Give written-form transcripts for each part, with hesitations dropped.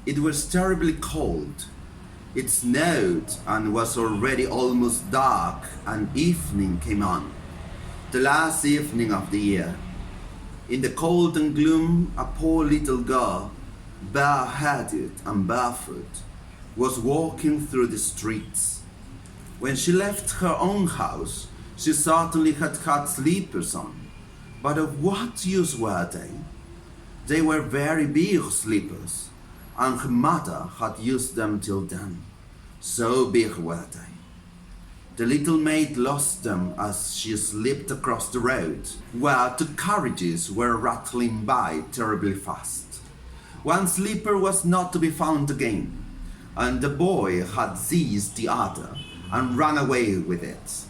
It was terribly cold. It snowed and was already almost dark, and evening came on, the last evening of the year. In the cold and gloom, a poor little girl, bareheaded and barefoot, was walking through the streets. When she left her own house, she certainly had slippers on, but of what use were they? They were very big slippers, and her mother had used them till then. So big were they. The little maid lost them as she slipped across the road, where two carriages were rattling by terribly fast. One slipper was not to be found again, and the boy had seized the other and run away with it.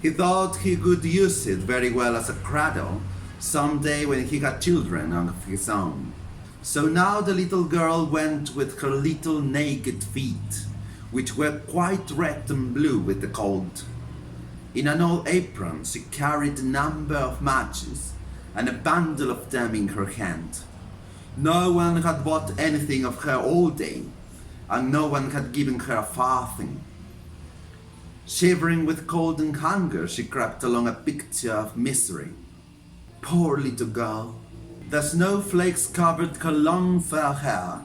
He thought he could use it very well as a cradle some day when he had children of his own. So now the little girl went with her little naked feet, which were quite red and blue with the cold. In an old apron she carried a number of matches and a bundle of them in her hand. No one had bought anything of her all day, and no one had given her a farthing. Shivering with cold and hunger, she crept along, a picture of misery. Poor little girl! The snowflakes covered her long fair hair,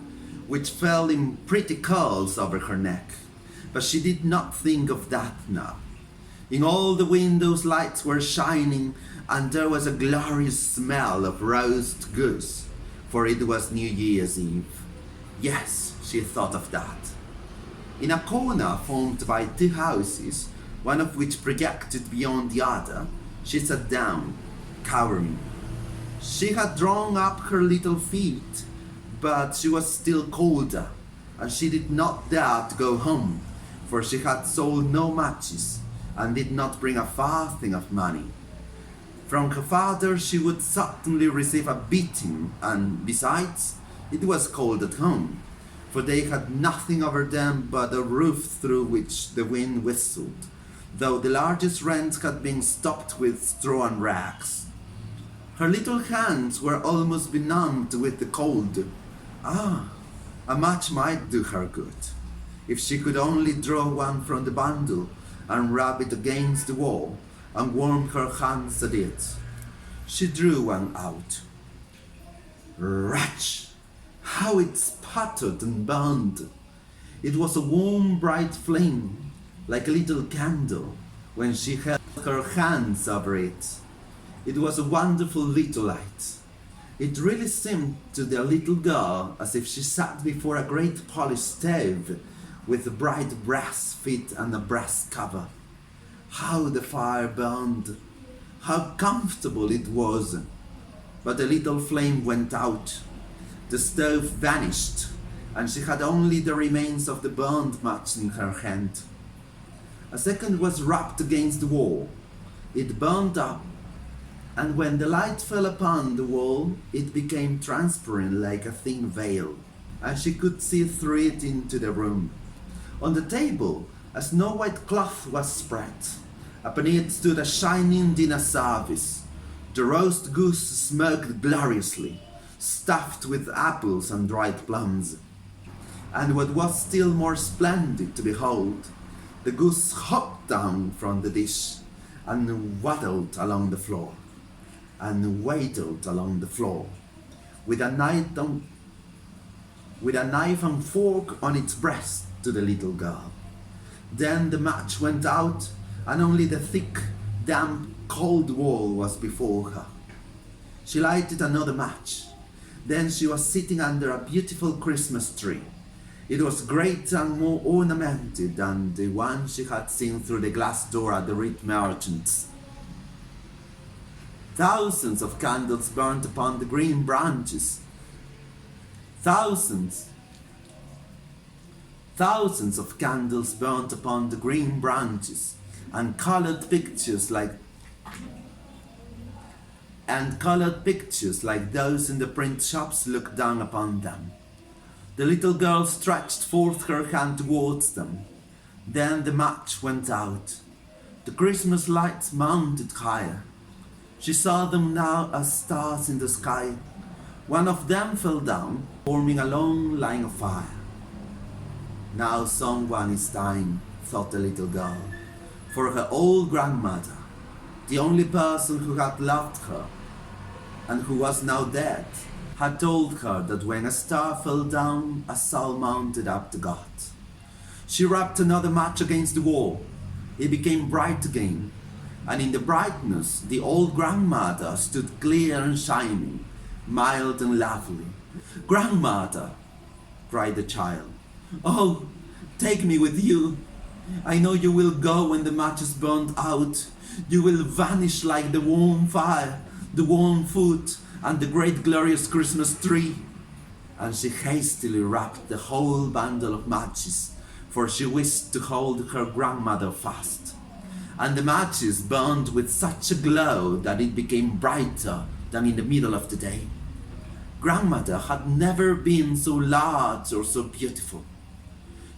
which fell in pretty curls over her neck. But she did not think of that now. In all the windows lights were shining, and there was a glorious smell of roast goose, for it was New Year's Eve. Yes, she thought of that. In a corner formed by two houses, one of which projected beyond the other, she sat down, cowering. She had drawn up her little feet, but she was still colder, and she did not dare to go home, for she had sold no matches and did not bring a farthing of money. From her father she would certainly receive a beating, and besides, it was cold at home, for they had nothing over them but a roof through which the wind whistled, though the largest rents had been stopped with straw and rags. Her little hands were almost benumbed with the cold. A match might do her good, if she could only draw one from the bundle and rub it against the wall and warm her hands at it. She drew one out. Wretch! How it sputtered and burned! It was a warm, bright flame, like a little candle, when she held her hands over it. It was a wonderful little light. It really seemed to the little girl as if she sat before a great polished stove with a bright brass feet and a brass cover. How the fire burned! How comfortable it was! But the little flame went out. The stove vanished, and she had only the remains of the burned match in her hand. A second was rubbed against the wall. It burned up, and when the light fell upon the wall, it became transparent like a thin veil, and she could see through it into the room. On the table, a snow-white cloth was spread. Upon it stood a shining dinner service. The roast goose smoked gloriously, stuffed with apples and dried plums. And what was still more splendid to behold, the goose hopped down from the dish and waddled along the floor, and waddled along the floor, with a knife and fork on its breast to the little girl. Then the match went out, and only the thick, damp, cold wall was before her. She lighted another match. Then she was sitting under a beautiful Christmas tree. It was greater and more ornamented than the one she had seen through the glass door at the rich merchant's. Thousands of candles burnt upon the green branches. Thousands of candles burnt upon the green branches, and colored pictures like those in the print shops looked down upon them. The little girl stretched forth her hand towards them. Then the match went out. The Christmas lights mounted higher. She saw them now as stars in the sky. One of them fell down, forming a long line of fire. Now someone is dying, thought the little girl, for her old grandmother, the only person who had loved her and who was now dead, had told her that when a star fell down, a soul mounted up to God. She rubbed another match against the wall. It became bright again, and in the brightness the old grandmother stood clear and shining, mild and lovely. "Grandmother," cried the child, "oh, take me with you. I know you will go when the match is burnt out. You will vanish like the warm fire, the warm food, and the great glorious Christmas tree." And she hastily wrapped the whole bundle of matches, for she wished to hold her grandmother fast. And the matches burned with such a glow that it became brighter than in the middle of the day. Grandmother had never been so large or so beautiful.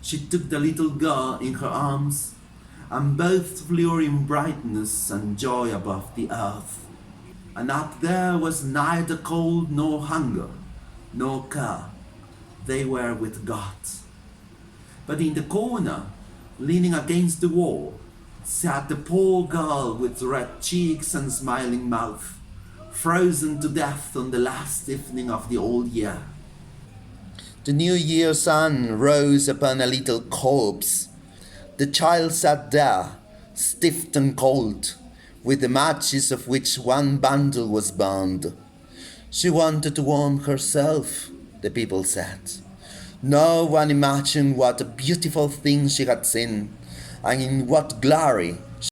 She took the little girl in her arms, and both flew in brightness and joy above the earth. And up there was neither cold nor hunger, nor care. They were with God. But in the corner, leaning against the wall, sat the poor girl with red cheeks and smiling mouth, frozen to death on the last evening of the old year. The New Year sun rose upon a little corpse. The child sat there, stiff and cold, with the matches of which one bundle was burned. She wanted to warm herself, the people said. No one imagined what a beautiful thing she had seen, and in what glory